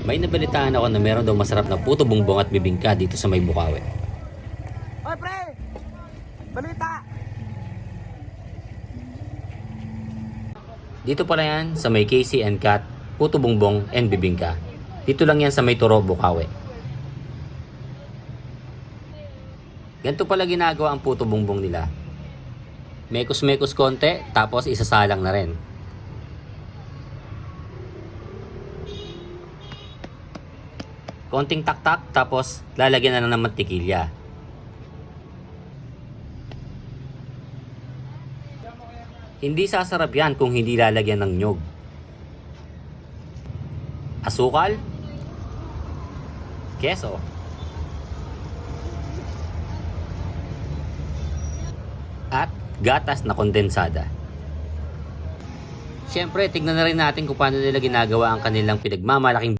May nabalitaan ako na meron daw masarap na puto bongbong at bibingka dito sa may Bukawi. Oy pre! Balita! Dito pala yan sa may Casey and Cat, puto bongbong and bibingka. Dito lang yan sa may Turo, Bukawi. Ganito pala ginagawa ang puto bongbong nila. Mekos-mekos konti, tapos isasalang na rin. Konting taktak, tapos lalagyan na lang ng mantikilya. Hindi sasarap yan kung hindi lalagyan ng nyog. Asukal, keso, at gatas na kondensada. Siyempre, tignan na rin natin kung paano nila ginagawa ang kanilang pinagmamalaking